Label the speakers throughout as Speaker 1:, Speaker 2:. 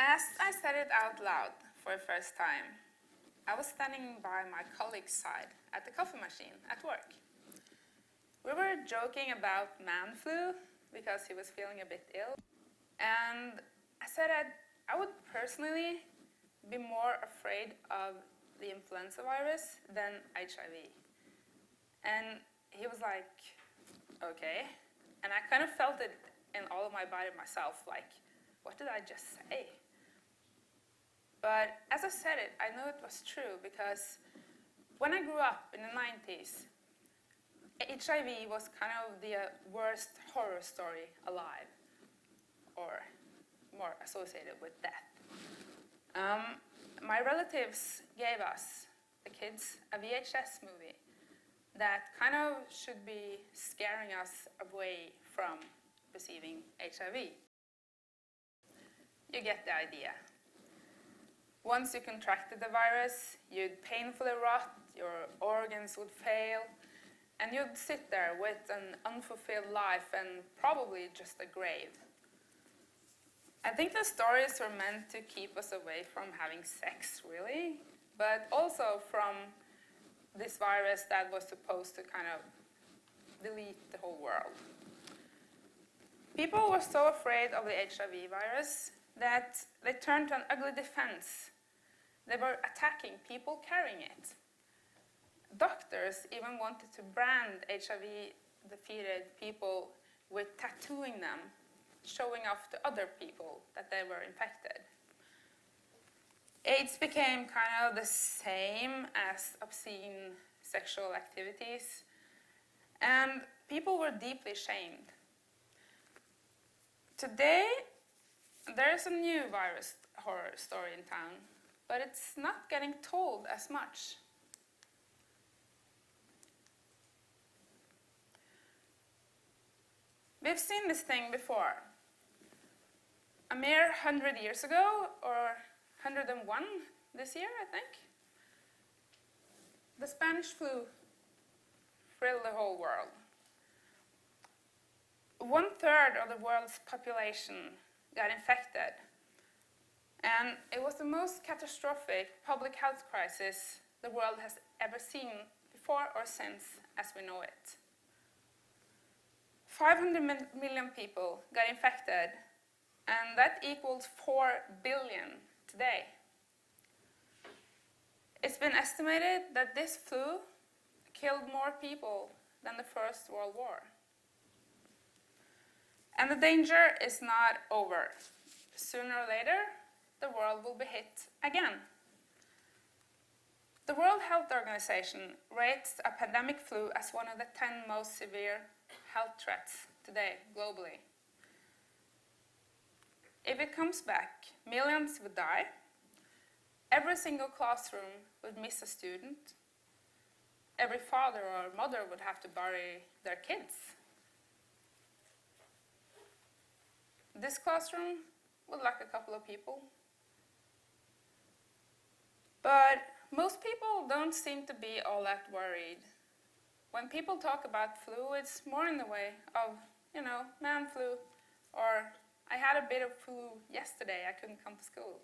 Speaker 1: As I said it out loud for the first time, I was standing by my colleague's side at the coffee machine at work. We were joking about man flu because he was feeling a bit ill. And I said that I would personally be more afraid of the influenza virus than HIV. And he was like, okay. And I kind of felt it in all of my body myself, like, what did I just say? But as I said it, I knew it was true because when I grew up in the 90s, HIV was kind of the worst horror story alive, or more associated with death. My relatives gave us, the kids, a VHS movie that kind of should be scaring us away from receiving HIV. You get the idea. Once you contracted the virus, you'd painfully rot, your organs would fail, and you'd sit there with an unfulfilled life and probably just a grave. I think the stories were meant to keep us away from having sex, really, but also from this virus that was supposed to kind of delete the whole world. People were so afraid of the HIV virus that they turned to an ugly defense. They were attacking people carrying it. Doctors even wanted to brand HIV-defeated people with tattooing them, showing off to other people that they were infected. AIDS became kind of the same as obscene sexual activities, and people were deeply shamed. Today, there's a new virus horror story in town, but it's not getting told as much. We've seen this thing before. A mere 100 years ago, or 101 this year, I think, the Spanish flu thrilled the whole world. 1/3 of the world's population got infected, and it was the most catastrophic public health crisis the world has ever seen before or since as we know it. 500 million people got infected, and that equals 4 billion today. It's been estimated that this flu killed more people than the First World War. And the danger is not over. Sooner or later, the world will be hit again. The World Health Organization rates a pandemic flu as one of the 10 most severe health threats today, globally. If it comes back, millions would die. Every single classroom would miss a student. Every father or mother would have to bury their kids. This classroom would lack a couple of people. But most people don't seem to be all that worried. When people talk about flu, it's more in the way of, man flu, or I had a bit of flu yesterday, I couldn't come to school.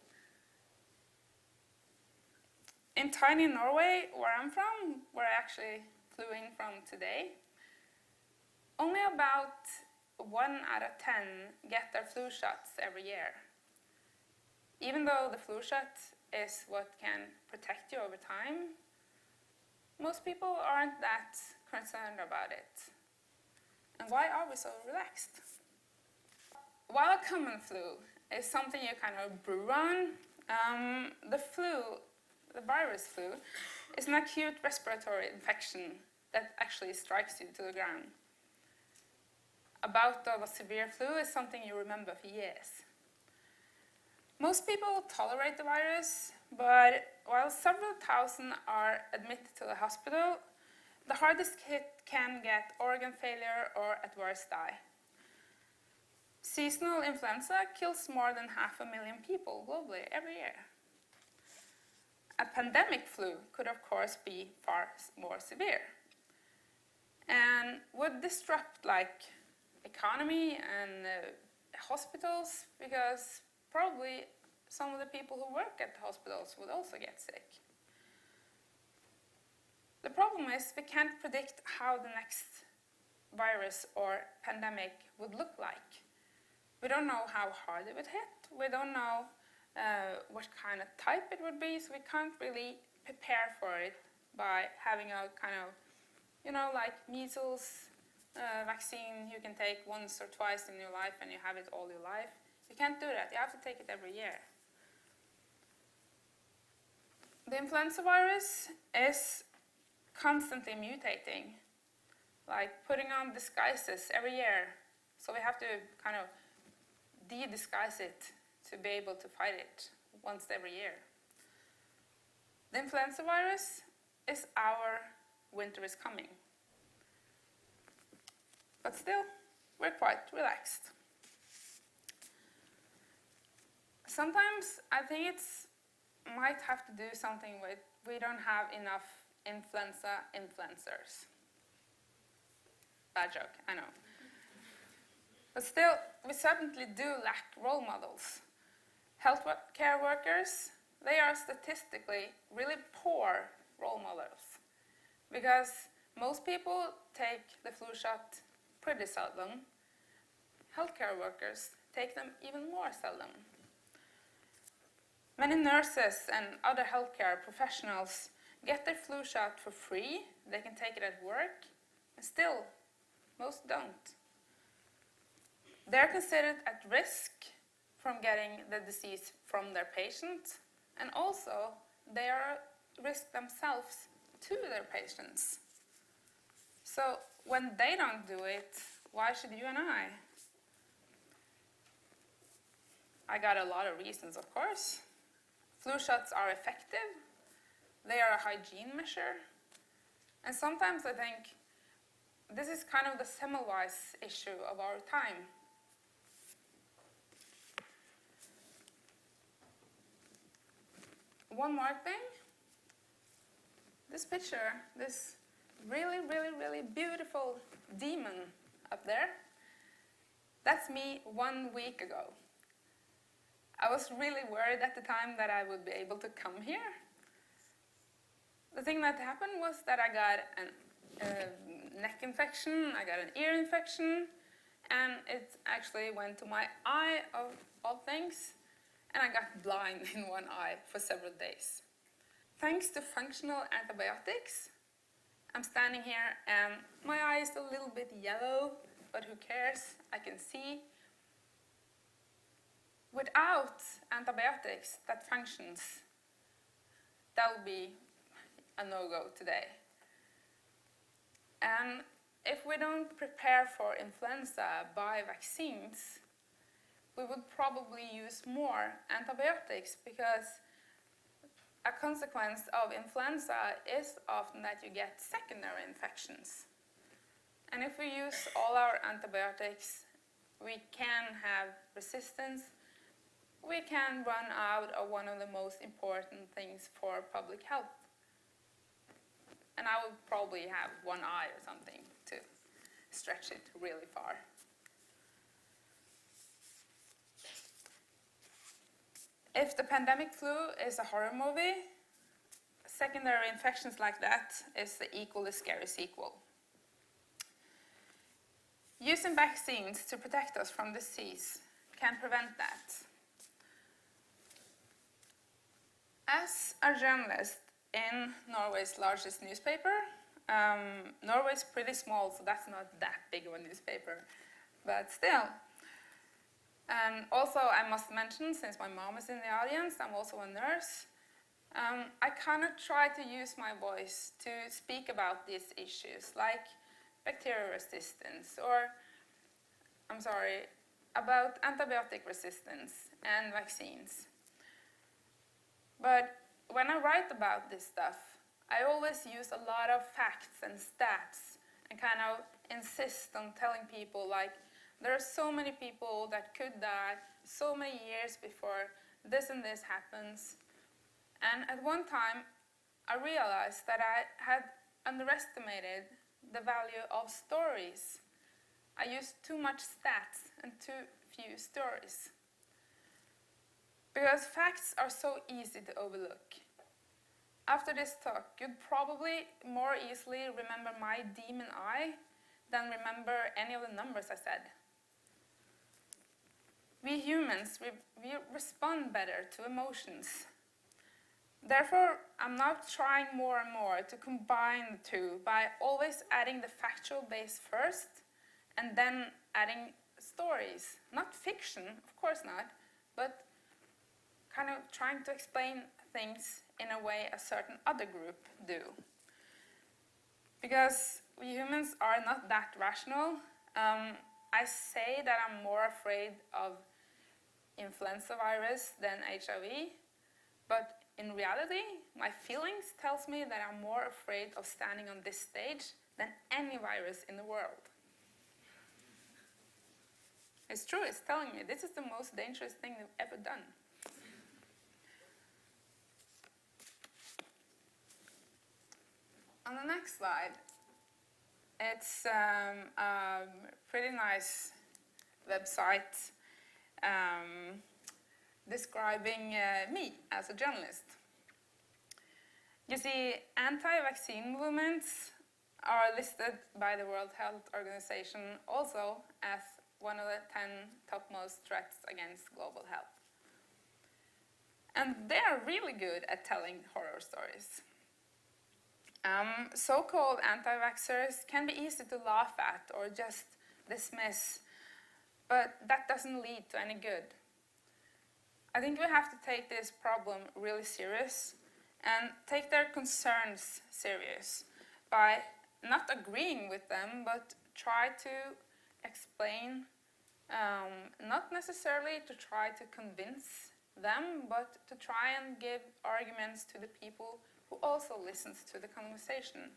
Speaker 1: In tiny Norway, where I'm from, where I actually flew in from today, only about 1 out of 10 get their flu shots every year. Even though the flu shot is what can protect you over time, most people aren't that concerned about it. And why are we so relaxed? While a common flu is something you kind of brew on, the virus flu, is an acute respiratory infection that actually strikes you to the ground. A bout of a severe flu is something you remember for years. Most people tolerate the virus, but while several thousand are admitted to the hospital, the hardest hit can get organ failure or at worst die. Seasonal influenza kills more than 500,000 people globally every year. A pandemic flu could, of course, be far more severe and would disrupt economy and hospitals, because probably some of the people who work at the hospitals would also get sick. The problem is we can't predict how the next virus or pandemic would look like. We don't know how hard it would hit. We don't know what kind of type it would be, so we can't really prepare for it by having a kind of, like measles vaccine you can take once or twice in your life and you have it all your life. You can't do that. You have to take it every year. The influenza virus is constantly mutating, like putting on disguises every year. So we have to kind of de-disguise it to be able to fight it once every year. The influenza virus is our winter is coming. But still, we're quite relaxed. Sometimes I think it's might have to do something with we don't have enough influenza influencers. Bad joke, I know. But still, we certainly do lack role models. Healthcare workers, they are statistically really poor role models because most people take the flu shot pretty seldom. Healthcare workers take them even more seldom. Many nurses and other healthcare professionals get their flu shot for free. They can take it at work, and still, most don't. They're considered at risk from getting the disease from their patient, and also they are at risk themselves to their patients. So when they don't do it, why should you and I? I got a lot of reasons, of course. Flu shots are effective. They are a hygiene measure. And sometimes I think this is kind of the Semmelweis issue of our time. One more thing. This picture, this really, really, really beautiful demon up there, that's me 1 week ago. I was really worried at the time that I would be able to come here. The thing that happened was that I got a neck infection, I got an ear infection, and it actually went to my eye of all things, and I got blind in one eye for several days. Thanks to functional antibiotics, I'm standing here and my eye is a little bit yellow, but who cares? I can see. Without antibiotics that functions, that would be a no-go today. And if we don't prepare for influenza by vaccines, we would probably use more antibiotics because a consequence of influenza is often that you get secondary infections. And if we use all our antibiotics, we can have resistance. We can run out of one of the most important things for public health. And I would probably have one eye or something to stretch it really far. If the pandemic flu is a horror movie, secondary infections like that is the equally scary sequel. Using vaccines to protect us from disease can prevent that. As a journalist in Norway's largest newspaper, Norway's pretty small, so that's not that big of a newspaper, but still. And also, I must mention, since my mom is in the audience, I'm also a nurse. I kind of try to use my voice to speak about these issues, like bacterial resistance, or, about antibiotic resistance and vaccines. But when I write about this stuff, I always use a lot of facts and stats and kind of insist on telling people, like, there are so many people that could die so many years before this and this happens. And at one time, I realized that I had underestimated the value of stories. I used too much stats and too few stories. Because facts are so easy to overlook. After this talk, you'd probably more easily remember my demon eye than remember any of the numbers I said. We humans, we respond better to emotions. Therefore, I'm now trying more and more to combine the two by always adding the factual base first and then adding stories. Not fiction, of course not, but kind of trying to explain things in a way a certain other group do. Because we humans are not that rational. I say that I'm more afraid of influenza virus than HIV, but in reality, my feelings tells me that I'm more afraid of standing on this stage than any virus in the world. It's true, it's telling me this is the most dangerous thing they've ever done. On the next slide, it's a pretty nice website describing me as a journalist. You see, anti-vaccine movements are listed by the World Health Organization also as one of the 10 topmost threats against global health. And they are really good at telling horror stories. So-called anti-vaxxers can be easy to laugh at or just dismiss, but that doesn't lead to any good. I think we have to take this problem really serious and take their concerns serious by not agreeing with them, but try to explain, not necessarily to try to convince them, but to try and give arguments to the people who also listens to the conversation.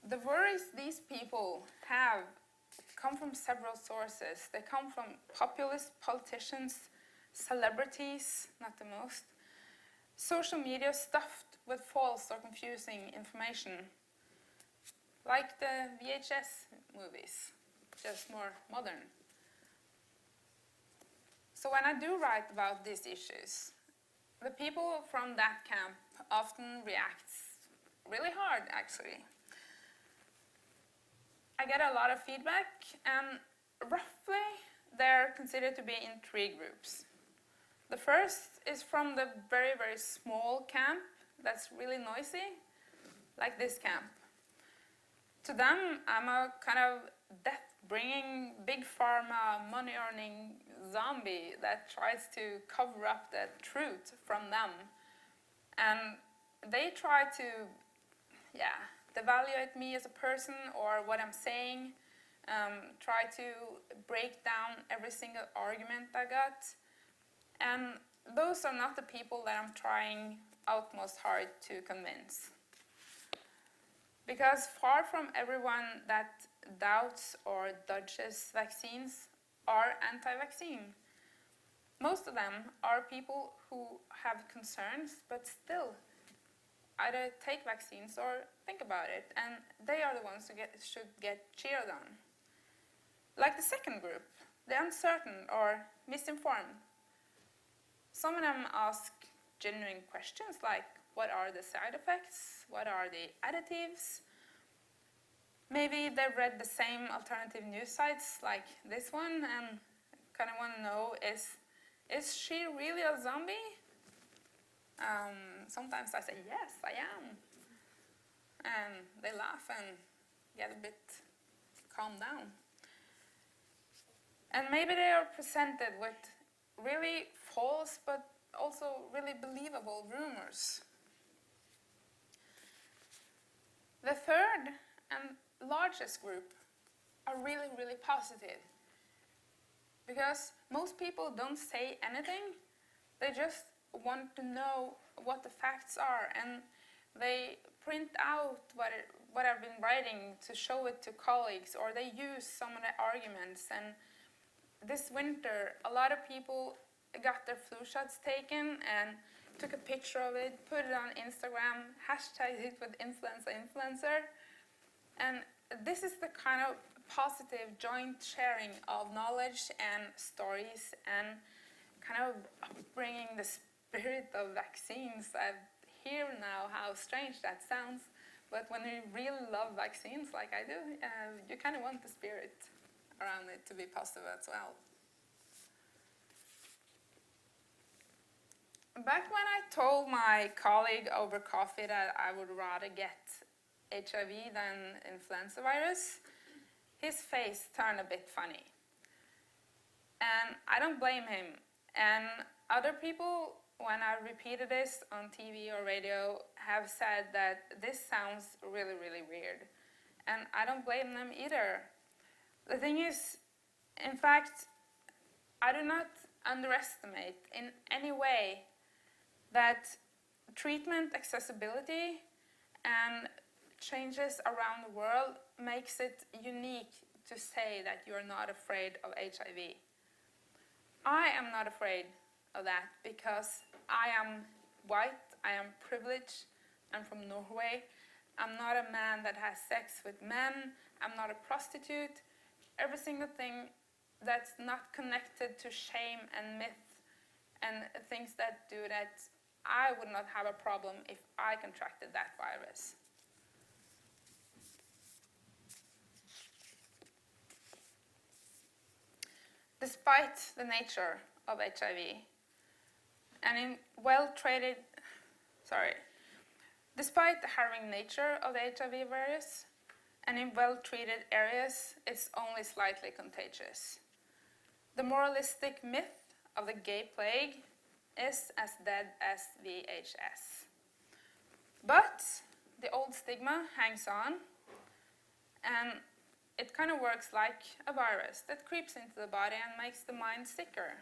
Speaker 1: The worries these people have come from several sources. They come from populist politicians, celebrities, not the most, social media stuffed with false or confusing information, like the VHS movies, just more modern. So when I do write about these issues, the people from that camp often react really hard, actually. I get a lot of feedback, and roughly they're considered to be in 3 groups. The first is from the very, very small camp that's really noisy, like this camp. To them, I'm a kind of death-bringing, big pharma, money-earning zombie that tries to cover up the truth from them. And they try to, devaluate me as a person or what I'm saying, try to break down every single argument I got. And those are not the people that I'm trying utmost hard to convince. Because far from everyone that doubts or dodges vaccines are anti-vaccine. Most of them are people who have concerns but still either take vaccines or think about it, and they are the ones who should get cheered on. Like the second group, the uncertain or misinformed. Some of them ask genuine questions like, what are the side effects? What are the additives? Maybe they've read the same alternative news sites like this one and kind of want to know, is she really a zombie? Sometimes I say, yes, I am. And they laugh and get a bit calmed down. And maybe they are presented with really false but also really believable rumors. The third and largest group are really, really positive. Because most people don't say anything, they just want to know what the facts are, and they print out what I've been writing to show it to colleagues, or they use some of the arguments. And this winter, a lot of people got their flu shots taken and took a picture of it, put it on Instagram, hashtagged it with influencer. And this is the kind of positive joint sharing of knowledge and stories, and kind of bringing the spirit of vaccines. I hear now how strange that sounds, but when you really love vaccines like I do, you kind of want the spirit around it to be positive as well. Back when I told my colleague over coffee that I would rather get HIV than influenza virus, his face turned a bit funny. And I don't blame him. And other people, when I repeated this on TV or radio, have said that this sounds really, really weird. And I don't blame them either. The thing is, in fact, I do not underestimate in any way that treatment accessibility and changes around the world makes it unique to say that you are not afraid of HIV. I am not afraid of that because I am white, I am privileged, I'm from Norway, I'm not a man that has sex with men, I'm not a prostitute. Every single thing that's not connected to shame and myth and things that do that, I would not have a problem if I contracted that virus. Despite the nature of HIV, and in despite the harrowing nature of the HIV virus, and in well-treated areas, it's only slightly contagious. The moralistic myth of the gay plague is as dead as VHS. But the old stigma hangs on, and it kind of works like a virus that creeps into the body and makes the mind sicker.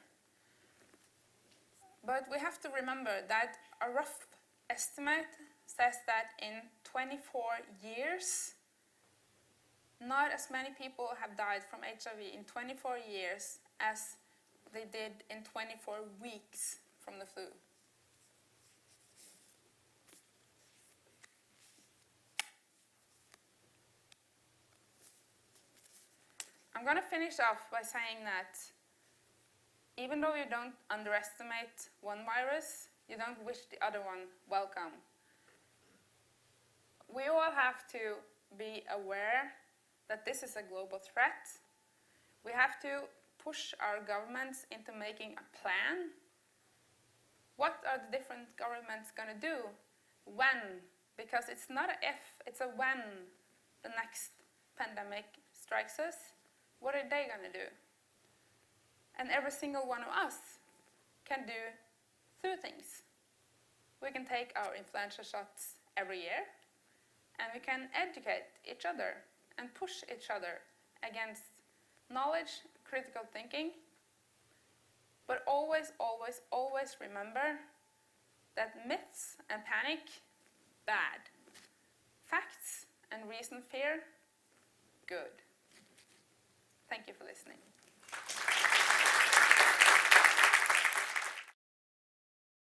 Speaker 1: But we have to remember that a rough estimate says that in 24 years, not as many people have died from HIV in 24 years as they did in 24 weeks from the flu. I'm going to finish off by saying that even though you don't underestimate one virus, you don't wish the other one welcome. We all have to be aware that this is a global threat. We have to push our governments into making a plan. What are the different governments going to do? When? Because it's not a if, it's a when the next pandemic strikes us. What are they going to do? And every single one of us can do two things. We can take our influenza shots every year, and we can educate each other and push each other against knowledge, critical thinking. But always, always, always remember that myths and panic, bad. Facts and reasoned fear, good. Thank you for listening.